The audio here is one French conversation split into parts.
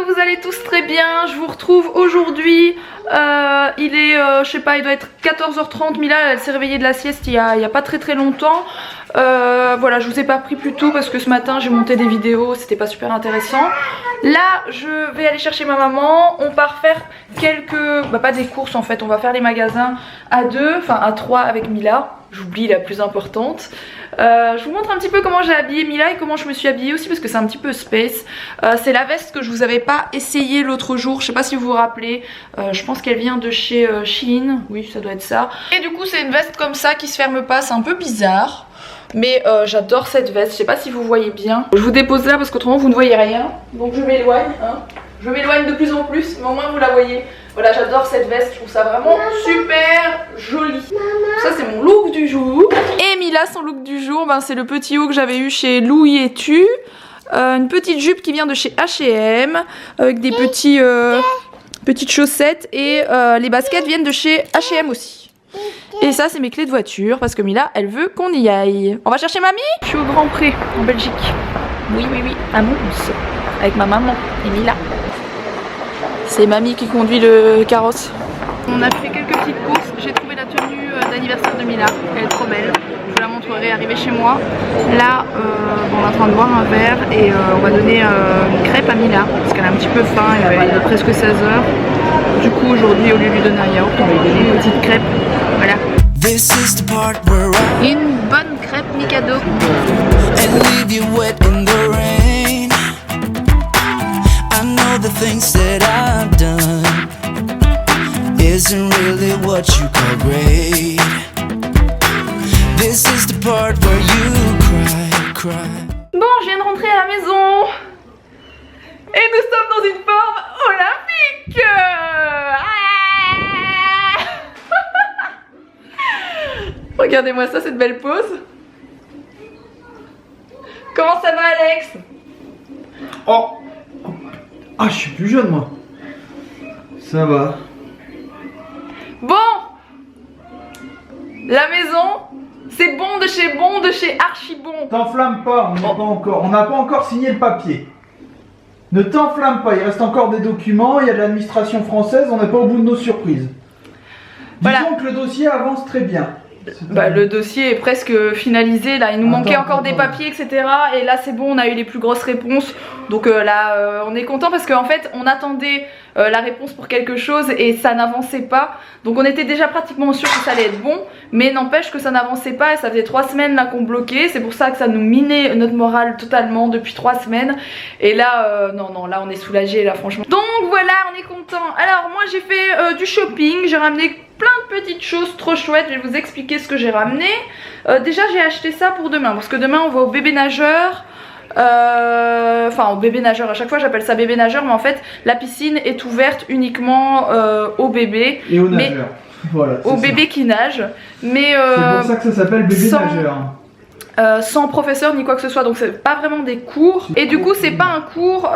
vous allez tous très bien. Je vous retrouve aujourd'hui. Il est, je sais pas, il doit être 14h30. Mila, elle s'est réveillée de la sieste il y a pas très longtemps. Voilà, je vous ai pas pris plus tôt parce que ce matin j'ai monté des vidéos, c'était pas super intéressant. Là, je vais aller chercher ma maman. On part faire quelques, pas des courses en fait, on va faire les magasins à deux, enfin à trois avec Mila. J'oublie la plus importante. Je vous montre un petit peu comment j'ai habillé Mila et comment je me suis habillée aussi parce que c'est un petit peu space. C'est la veste que je vous avais pas essayé l'autre jour, je sais pas si vous vous rappelez. Je pense qu'elle vient de chez Shein, oui ça doit être ça. Et du coup c'est une veste comme ça qui se ferme pas, c'est un peu bizarre. Mais j'adore cette veste, je sais pas si vous voyez bien. Je vous dépose là parce qu'autrement vous ne voyez rien. Donc je m'éloigne, hein. Je m'éloigne de plus en plus, mais au moins vous la voyez. Voilà, j'adore cette veste, je trouve ça vraiment super joli. Ça c'est mon look du jour. Et Mila, son look du jour, c'est le petit haut que j'avais eu chez Louis et Tu. Une petite jupe qui vient de chez H&M avec des petites chaussettes et les baskets viennent de chez H&M aussi. Et ça c'est mes clés de voiture parce que Mila elle veut qu'on y aille. On va chercher mamie. Je suis au Grand Pré en Belgique. Oui, à Mons avec ma maman et Mila. C'est mamie qui conduit le carrosse. On a fait quelques petites courses. J'ai trouvé la tenue d'anniversaire de Mila. Elle est trop belle. Je vous la montrerai arrivée chez moi. Là, on est en train de boire un verre et on va donner une crêpe à Mila parce qu'elle a un petit peu faim. Il est presque 16h. Du coup, aujourd'hui, au lieu de lui donner un yaourt, on va lui donner une petite crêpe. Voilà. Une bonne crêpe Mikado. The things that I've done isn't really what you call great. This is the part where you cry. Bon, je viens de rentrer à la maison et nous sommes dans une forme olympique. Regardez-moi ça, cette belle pose. Comment ça va, Alex? Oh! Ah, je suis plus jeune moi. Ça va. Bon, la maison, c'est bon de chez archi bon. T'enflamme pas, on n'a pas encore signé le papier. Ne t'enflamme pas, il reste encore des documents, il y a de l'administration française, on n'est pas au bout de nos surprises. Voilà. Disons que le dossier avance très bien. Le dossier est presque finalisé, là il nous manquait encore des papiers etc. Et là c'est bon, on a eu les plus grosses réponses. Donc là on est content parce qu'en fait on attendait la réponse pour quelque chose et ça n'avançait pas. Donc on était déjà pratiquement sûr que ça allait être bon. Mais n'empêche que ça n'avançait pas et ça faisait 3 semaines là qu'on bloquait. C'est pour ça que ça nous minait notre morale totalement depuis 3 semaines. Et là non là on est soulagé là franchement. Donc voilà, on est content. Alors moi j'ai fait du shopping, j'ai ramené plein de petites choses trop chouettes. Je vais vous expliquer ce que j'ai ramené. Déjà j'ai acheté ça pour demain parce que demain on va au bébé nageur. Enfin au bébé nageur, à chaque fois j'appelle ça bébé nageur, mais en fait la piscine est ouverte uniquement aux bébés et aux nageurs. Voilà, aux bébés qui nagent. Mais c'est pour ça que ça s'appelle bébé nageur. Sans professeur ni quoi que ce soit, donc c'est pas vraiment des cours. Et du coup c'est pas un cours,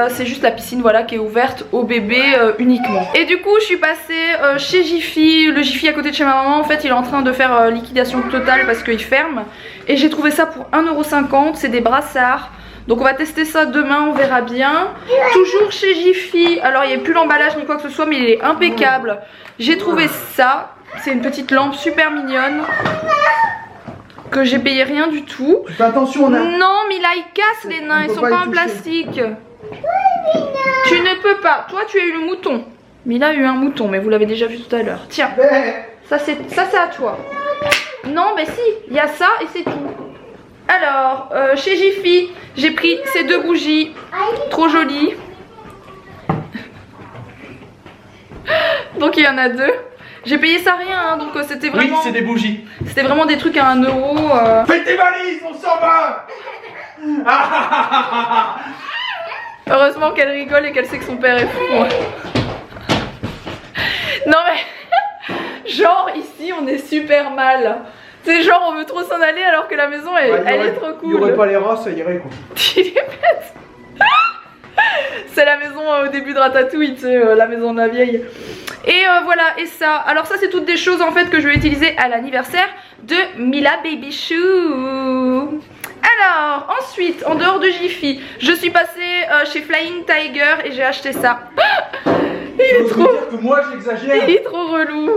c'est juste la piscine voilà qui est ouverte aux bébés uniquement. Et du coup je suis passée chez Jiffy, le Jiffy à côté de chez ma maman. En fait il est en train de faire liquidation totale parce qu'il ferme. Et j'ai trouvé ça pour 1,50 €, c'est des brassards. Donc on va tester ça demain, on verra bien. Toujours chez Jiffy, alors il n'y a plus l'emballage ni quoi que ce soit mais il est impeccable. J'ai trouvé ça, c'est une petite lampe super mignonne que j'ai payé rien du tout. Fais attention, on a... Non, Mila, ils cassent les nains, ils sont pas en plastique. Tu ne peux pas. Toi, tu as eu le mouton. Mila a eu un mouton, mais vous l'avez déjà vu tout à l'heure. Tiens, ça c'est à toi. Non, mais si, il y a ça et c'est tout. Alors, chez Jiffy, j'ai pris ces 2 bougies, trop jolies. Donc il y en a 2. J'ai payé ça rien, hein, donc c'était vraiment... Oui, c'est des bougies. C'était vraiment des trucs à 1 €. Fais tes valises, on s'en va. Heureusement qu'elle rigole et qu'elle sait que son père est fou. Non mais... Genre ici on est super mal. C'est genre on veut trop s'en aller alors que la maison elle est trop cool. Il n'y aurait pas les rats, ça irait quoi. C'est la maison au début de Ratatouille, tu sais, la maison de la vieille. Et voilà, et ça. Alors ça c'est toutes des choses en fait que je vais utiliser à l'anniversaire de Mila Baby Chou. Alors, ensuite, en dehors de Jiffy, je suis passée chez Flying Tiger et j'ai acheté ça. Il est trop... dire que moi j'exagère. Il est trop relou.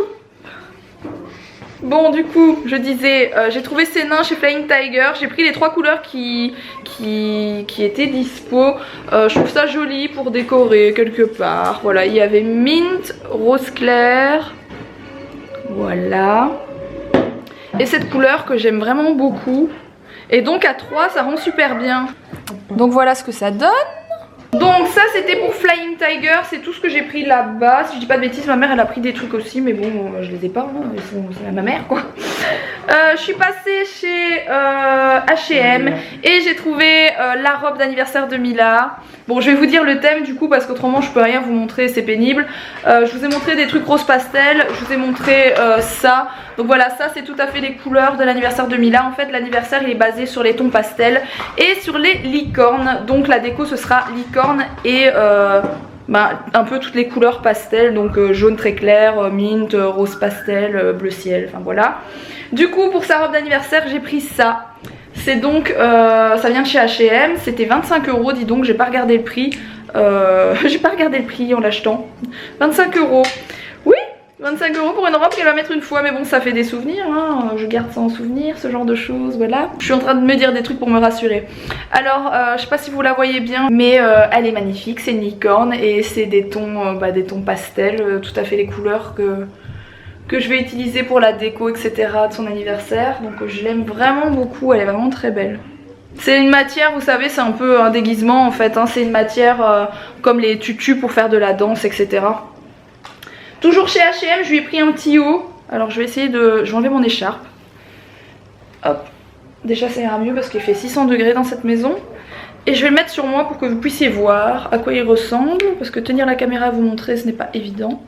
Bon, du coup, je disais, j'ai trouvé ces nains chez Flying Tiger. J'ai pris les 3 couleurs qui étaient dispo. Je trouve ça joli pour décorer quelque part. Voilà, il y avait mint, rose clair. Voilà. Et cette couleur que j'aime vraiment beaucoup. Et donc à 3, ça rend super bien. Donc voilà ce que ça donne. Donc ça c'était pour Flying Tiger, c'est tout ce que j'ai pris là-bas. Si je dis pas de bêtises, ma mère elle a pris des trucs aussi, mais bon je les ai pas, hein. C'est ma mère quoi. Je suis passée chez H&M et j'ai trouvé la robe d'anniversaire de Mila. Bon, je vais vous dire le thème du coup parce qu'autrement je peux rien vous montrer, c'est pénible. Je vous ai montré des trucs rose pastel, je vous ai montré ça. Donc voilà, ça c'est tout à fait les couleurs de l'anniversaire de Mila. En fait l'anniversaire il est basé sur les tons pastels et sur les licornes. Donc la déco ce sera licorne et un peu toutes les couleurs pastel. Donc jaune très clair, mint, rose pastel, bleu ciel, enfin voilà. Du coup pour sa robe d'anniversaire j'ai pris ça. C'est donc, ça vient de chez H&M, c'était 25 €, dis donc, j'ai pas regardé le prix. J'ai pas regardé le prix en l'achetant. 25 €. Oui, 25 € pour une robe qu'elle va mettre une fois, mais bon, ça fait des souvenirs, hein. Je garde ça en souvenir, ce genre de choses, voilà. Je suis en train de me dire des trucs pour me rassurer. Alors, je sais pas si vous la voyez bien, mais elle est magnifique, c'est une licorne et c'est des tons pastels, tout à fait les couleurs que je vais utiliser pour la déco etc de son anniversaire. Donc je l'aime vraiment beaucoup, elle est vraiment très belle. C'est une matière, vous savez, c'est un peu un déguisement en fait, hein. C'est une matière comme les tutus pour faire de la danse etc. Toujours chez H&M, je lui ai pris un petit haut. Alors je vais essayer de... je vais enlever mon écharpe. Hop, déjà ça ira mieux parce qu'il fait 600 degrés dans cette maison. Et je vais le mettre sur moi pour que vous puissiez voir à quoi il ressemble, parce que tenir la caméra à vous montrer ce n'est pas évident.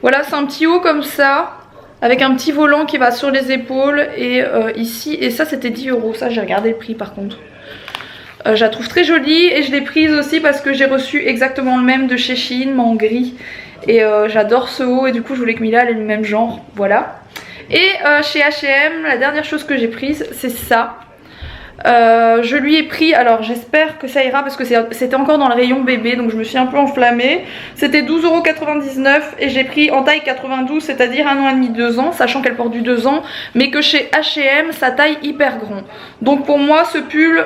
Voilà, c'est un petit haut comme ça, avec un petit volant qui va sur les épaules et ici. Et ça c'était 10 €, ça j'ai regardé le prix par contre. Je la trouve très jolie et je l'ai prise aussi parce que j'ai reçu exactement le même de chez Shein, mais en gris. Et j'adore ce haut et du coup je voulais que Mila ait le même genre, voilà. Et chez H&M, la dernière chose que j'ai prise c'est ça. Je lui ai pris, alors j'espère que ça ira parce que c'était encore dans le rayon bébé, donc je me suis un peu enflammée. C'était 12,99 € et j'ai pris en taille 92, c'est-à-dire 1 an et demi, 2 ans, sachant qu'elle porte du 2 ans, mais que chez H&M sa taille hyper grand. Donc pour moi ce pull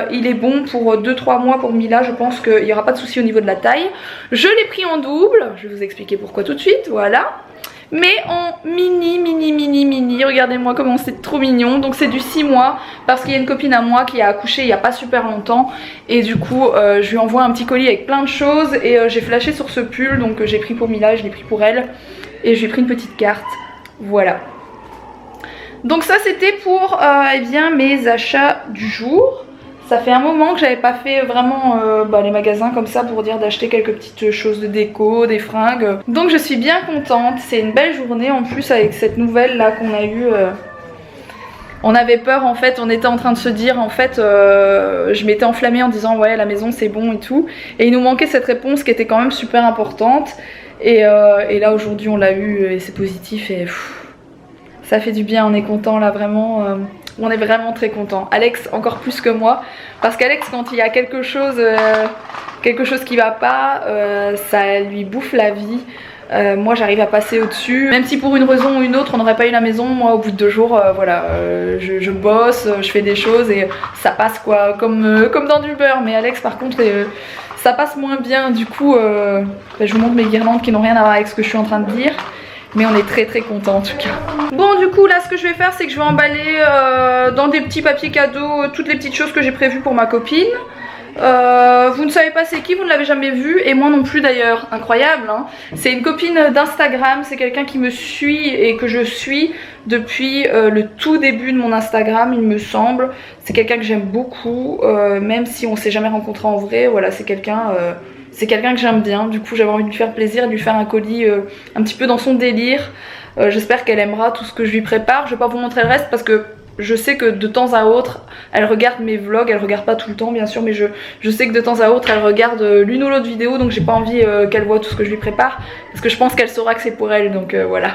il est bon pour 2-3 mois pour Mila, je pense qu'il n'y aura pas de souci au niveau de la taille. Je l'ai pris en double, je vais vous expliquer pourquoi tout de suite, voilà. Mais en mini, regardez-moi comment c'est trop mignon. Donc c'est du 6 mois parce qu'il y a une copine à moi qui a accouché il n'y a pas super longtemps. Et du coup je lui envoie un petit colis avec plein de choses. Et j'ai flashé sur ce pull, donc j'ai pris pour Mila, je l'ai pris pour elle. Et je lui ai pris une petite carte, voilà. Donc ça c'était pour eh bien, mes achats du jour. Ça fait un moment que j'avais pas fait vraiment les magasins comme ça pour dire d'acheter quelques petites choses de déco, des fringues. Donc je suis bien contente, c'est une belle journée en plus avec cette nouvelle là qu'on a eue. On avait peur en fait, on était en train de se dire en fait, je m'étais enflammée en disant ouais la maison c'est bon et tout. Et il nous manquait cette réponse qui était quand même super importante. Et là aujourd'hui on l'a eu et c'est positif et ça fait du bien, on est content là vraiment. On est vraiment très content. Alex encore plus que moi. Parce qu'Alex quand il y a quelque chose qui va pas, ça lui bouffe la vie. Moi j'arrive à passer au dessus. Même si pour une raison ou une autre on n'aurait pas eu la maison, moi au bout de 2 jours voilà, je bosse, je fais des choses et ça passe quoi, comme dans du beurre. Mais Alex par contre ça passe moins bien. Du coup je vous montre mes guirlandes qui n'ont rien à voir avec ce que je suis en train de dire. Mais on est très très content en tout cas. Bon du coup là ce que je vais faire c'est que je vais emballer dans des petits papiers cadeaux toutes les petites choses que j'ai prévues pour ma copine. Vous ne savez pas c'est qui, vous ne l'avez jamais vu et moi non plus d'ailleurs, incroyable hein. C'est une copine d'Instagram, c'est quelqu'un qui me suit et que je suis depuis le tout début de mon Instagram il me semble. C'est quelqu'un que j'aime beaucoup, même si on s'est jamais rencontré en vrai, voilà c'est quelqu'un que j'aime bien, du coup j'avais envie de lui faire plaisir, de lui faire un colis un petit peu dans son délire. J'espère qu'elle aimera tout ce que je lui prépare. Je vais pas vous montrer le reste parce que je sais que de temps à autre elle regarde mes vlogs, elle regarde pas tout le temps bien sûr, mais je sais que de temps à autre elle regarde l'une ou l'autre vidéo, donc j'ai pas envie qu'elle voit tout ce que je lui prépare parce que je pense qu'elle saura que c'est pour elle, donc voilà.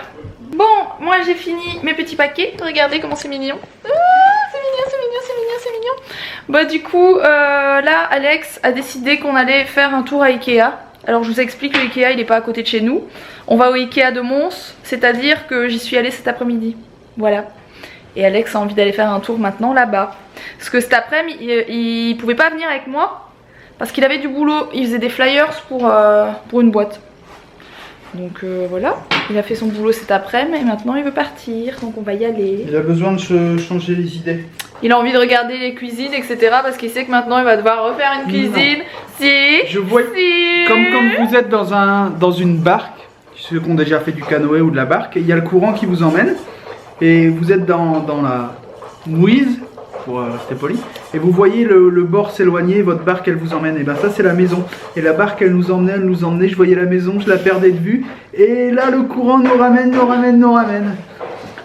Bon, moi j'ai fini mes petits paquets, regardez comment c'est mignon. Ah, c'est mignon, c'est mignon, c'est mignon, c'est mignon. Bah du coup, là Alex a décidé qu'on allait faire un tour à Ikea. Alors je vous explique, le Ikea il est pas à côté de chez nous. On va au Ikea de Mons, c'est-à-dire que j'y suis allée cet après-midi. Voilà. Et Alex a envie d'aller faire un tour maintenant là-bas. Parce que cet après-midi, il pouvait pas venir avec moi. Parce qu'il avait du boulot, il faisait des flyers pour une boîte. Donc voilà, il a fait son boulot cet après-midi et maintenant il veut partir. Donc on va y aller. Il a besoin de se changer les idées. Il a envie de regarder les cuisines, etc. Parce qu'il sait que maintenant il va devoir refaire une cuisine. Si. Je vois, si. comme vous êtes dans une barque, ceux qui ont déjà fait du canoë ou de la barque, il y a le courant qui vous emmène. Et vous êtes dans la mouise, pour rester poli, et vous voyez le bord s'éloigner, votre barque elle vous emmène. Et ben ça c'est la maison. Et la barque elle nous emmenait, je voyais la maison, je la perdais de vue. Et là le courant nous ramène. Du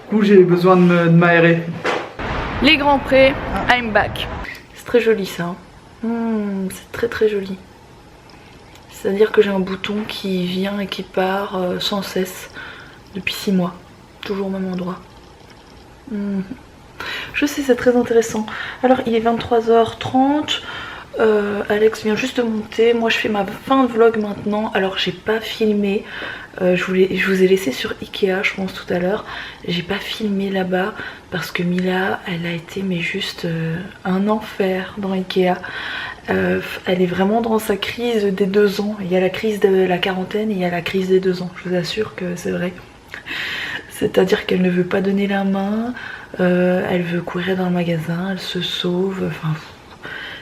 coup j'ai besoin de m'aérer. Les grands prés, I'm back. C'est très joli ça. C'est très très joli. C'est-à-dire que j'ai un bouton qui vient et qui part sans cesse depuis 6 mois. Toujours au même endroit. Je sais, c'est très intéressant. Alors il est 23h30. Alex vient juste de monter. Moi je fais ma fin de vlog maintenant. Alors j'ai pas filmé. Je vous ai laissé sur Ikea je pense tout à l'heure. J'ai pas filmé là-bas parce que Mila elle a été mais juste un enfer dans Ikea. Elle est vraiment dans sa crise des 2 ans. Il y a la crise de la quarantaine et il y a la crise des 2 ans. Je vous assure que c'est vrai. C'est-à-dire qu'elle ne veut pas donner la main, elle veut courir dans le magasin, elle se sauve, enfin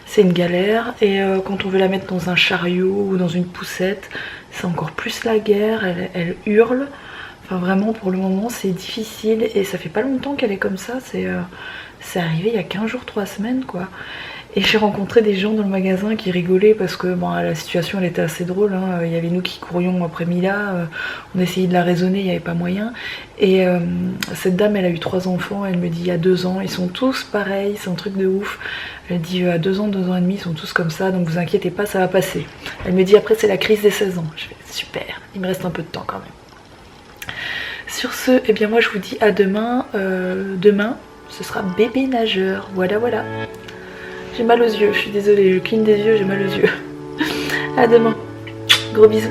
c'est une galère. Et quand on veut la mettre dans un chariot ou dans une poussette, c'est encore plus la guerre, elle hurle. Enfin vraiment pour le moment c'est difficile et ça fait pas longtemps qu'elle est comme ça, c'est arrivé il y a 15 jours, 3 semaines quoi. Et j'ai rencontré des gens dans le magasin qui rigolaient parce que bon, la situation elle était assez drôle, hein. Il y avait nous qui courions après Mila, on essayait de la raisonner, il n'y avait pas moyen. Et cette dame elle a eu 3 enfants, elle me dit il y a 2 ans, ils sont tous pareils, c'est un truc de ouf. Elle dit à 2 ans, 2 ans et demi, ils sont tous comme ça, donc vous inquiétez pas, ça va passer. Elle me dit après c'est la crise des 16 ans. Je fais super, il me reste un peu de temps quand même. Sur ce, eh bien moi je vous dis à demain. Demain ce sera bébé nageur, voilà. J'ai mal aux yeux, je suis désolée, je cligne des yeux, j'ai mal aux yeux. À demain, gros bisous.